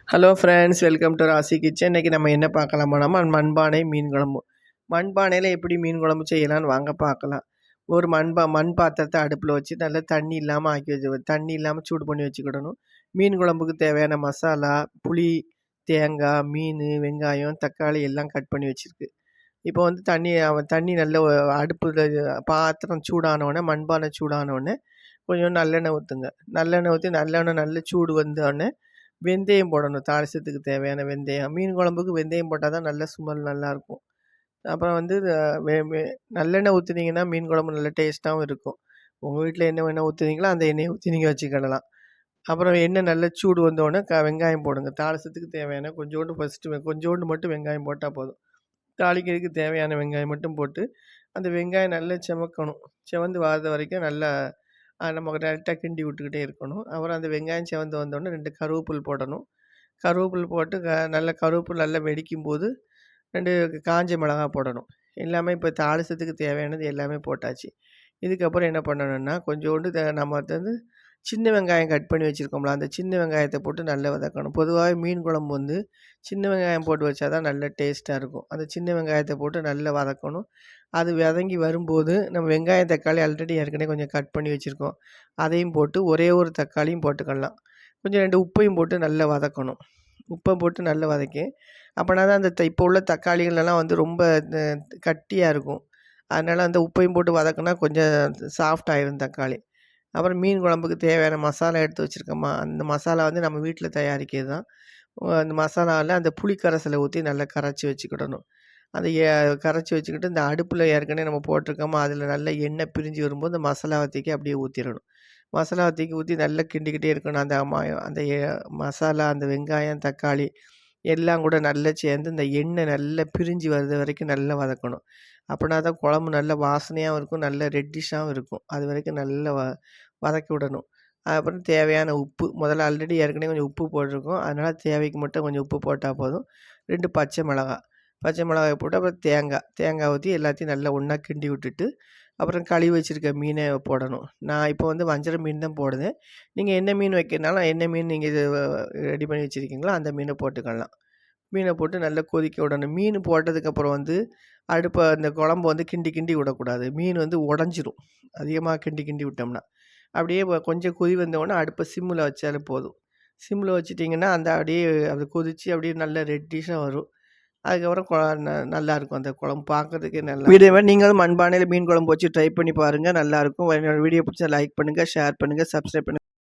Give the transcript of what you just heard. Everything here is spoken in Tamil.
ஹலோ ஃப்ரெண்ட்ஸ், வெல்கம் டு ராசி கிச்சன். இன்றைக்கி நம்ம என்ன பார்க்கலாமா, மண்பானை மீன் குழம்பு. மண்பானையில் எப்படி மீன் குழம்பு செய்யலான்னு வாங்க பார்க்கலாம். ஒரு மண் பாத்திரத்தை அடுப்பில் வச்சு நல்லா தண்ணி இல்லாமல் தண்ணி இல்லாமல் சூடு பண்ணி வச்சுக்கிடணும். மீன் குழம்புக்கு தேவையான மசாலா, புளி, தேங்காய், மீன், வெங்காயம், தக்காளி எல்லாம் கட் பண்ணி வச்சுருக்கு. இப்போ வந்து தண்ணி நல்ல அடுப்பில் பாத்திரம் சூடானோடனே, மண்பானை சூடானோடனே கொஞ்சம் நல்லெண்ணெய் ஊற்றுங்க. நல்லெண்ணெய் ஊற்றி நல்ல சூடு வந்தோடனே வெந்தயம் போடணும். தாளிசத்துக்கு தேவையான வெந்தயம். மீன் குழம்புக்கு வெந்தயம் போட்டால் தான் நல்ல ஸ்மெல் நல்லாயிருக்கும். அப்புறம் வந்து நல்லெண்ணெய் ஊற்றுனீங்கன்னா மீன் குழம்பு நல்ல டேஸ்ட்டாகவும் இருக்கும். உங்கள் வீட்டில் என்ன எண்ணெய் ஊற்றுனீங்களோ அந்த எண்ணெயை ஊற்றி நீங்கள் வச்சுக்கிடலாம். அப்புறம் எண்ணெய் நல்ல சூடு வந்தோடனே வெங்காயம் போடுங்க. தாளிசத்துக்கு தேவையான கொஞ்சோண்டு மட்டும் வெங்காயம் போட்டால் போதும். தாளிக்கிறதுக்கு தேவையான வெங்காயம் மட்டும் போட்டு அந்த வெங்காயம் நல்லா செவக்கணும். செவந்து வர்றது வரைக்கும் நல்லா நம்ம டேரெக்டாக கிண்டி விட்டுக்கிட்டே இருக்கணும். அப்புறம் அந்த வெங்காயம் செவந்து வந்தோடனே 2 கருவேப்பில் போடணும். கருவேப்பில் போட்டு கருவேப்பில் நல்லா வெடிக்கும்போது 2 காஞ்ச மிளகா போடணும். எல்லாமே இப்போ தாளிசத்துக்கு தேவையானது எல்லாமே போட்டாச்சு. இதுக்கப்புறம் என்ன பண்ணணும்னா, கொஞ்சோண்டு நம்ம வந்து சின்ன வெங்காயம் கட் பண்ணி வச்சுருக்கோம்ல, அந்த சின்ன வெங்காயத்தை போட்டு நல்லா வதக்கணும். பொதுவாகவே மீன் குழம்பு வந்து சின்ன வெங்காயம் போட்டு வச்சா தான் நல்ல டேஸ்ட்டாக இருக்கும். அந்த சின்ன வெங்காயத்தை போட்டு நல்லா வதக்கணும். அது வதங்கி வரும்போது நம்ம வெங்காயம், தக்காளி ஆல்ரெடி ஏற்கனவே கொஞ்சம் கட் பண்ணி வச்சுருக்கோம். அதையும் போட்டு ஒரே ஒரு தக்காளியும் போட்டுக்கலாம். கொஞ்சம் 2 உப்பையும் போட்டு நல்லா வதக்கணும். உப்பை போட்டு நல்லா வதக்கி அப்போனா தான் அந்த இப்போ உள்ள தக்காளிகளெல்லாம் வந்து ரொம்ப கட்டியாக இருக்கும். அதனால் அந்த உப்பையும் போட்டு வதக்குனா கொஞ்சம் சாஃப்ட் ஆயிடும் தக்காளி. அப்புறம் மீன் குழம்புக்கு தேவையான மசாலா எடுத்து வச்சுருக்கோமா, அந்த மசாலா வந்து நம்ம வீட்டில் தயாரிக்கிறது தான். அந்த மசாலாவில் அந்த புளி கரைசலை ஊற்றி நல்லா கரைச்சி வச்சுக்கிடணும். அந்த கரைச்சி வச்சுக்கிட்டு இந்த அடுப்பில் ஏற்கனவே நம்ம போட்டிருக்கோமா, அதில் நல்லா எண்ணெய் பிரிஞ்சு வரும்போது இந்த மசாலாவை தூக்கி அப்படியே ஊற்றிடணும். மசாலாவை தூக்கி ஊற்றி நல்லா கிண்டிக்கிட்டே இருக்கணும். அந்த மசாலா, அந்த வெங்காயம், தக்காளி எல்லாம் கூட நல்லா சேர்ந்து இந்த எண்ணெய் நல்லா பிரிஞ்சு வர்றது வரைக்கும் நல்லா வதக்கணும். அப்படின்னா தான் குழம்பு நல்ல வாசனையாகவும் இருக்கும், நல்ல ரெட்டிஷாகவும் இருக்கும். அது வரைக்கும் நல்லா வதக்கி விடணும். அதுக்கப்புறம் தேவையான உப்பு, முதல்ல ஆல்ரெடி ஏற்கனவே கொஞ்சம் உப்பு போட்டிருக்கோம். அதனால் தேவைக்கு மட்டும் கொஞ்சம் உப்பு போட்டால் போதும். 2 பச்சை மிளகாய் போட்டு அப்புறம் தேங்காய் ஊற்றி எல்லாத்தையும் நல்லா ஒன்றா கிண்டி விட்டுட்டு அப்புறம் கழுவி வச்சுருக்க மீனை போடணும். நான் இப்போ வந்து வஞ்சர மீன் தான் போடுவேன். நீங்கள் என்ன மீன் வைக்கிறனாலும் என்ன மீன் நீங்கள் இது ரெடி பண்ணி வச்சுருக்கீங்களோ அந்த மீனை போட்டுக்கலாம். மீனை போட்டு நல்லா கொதிக்க விடணும். மீன் போட்டதுக்கப்புறம் வந்து அந்த குழம்பு வந்து கிண்டி விடக்கூடாது. மீன் வந்து உடஞ்சிரும் அதிகமாக கிண்டி விட்டோம்னா. அப்படியே கொஞ்சம் கொதி வந்தோடனே அடுப்பை சிம்மில் வச்சாலே போதும். சிம்மில் வச்சுட்டிங்கன்னா அப்படியே அது கொதித்து அப்படியே நல்ல ரெட்டிஷாக வரும். அதுக்கப்புறம் நல்லாயிருக்கும் அந்த குழம்பு பார்க்குறதுக்கே நல்லா. வீடியோவை நீங்களும் மண்பானையில் மீன் குழம்பு வச்சு ட்ரை பண்ணி பாருங்கள், நல்லாயிருக்கும். என்னோடய வீடியோ பிடிச்சா லைக் பண்ணுங்கள், ஷேர் பண்ணுங்கள், சப்ஸ்கிரைப் பண்ணுங்கள்.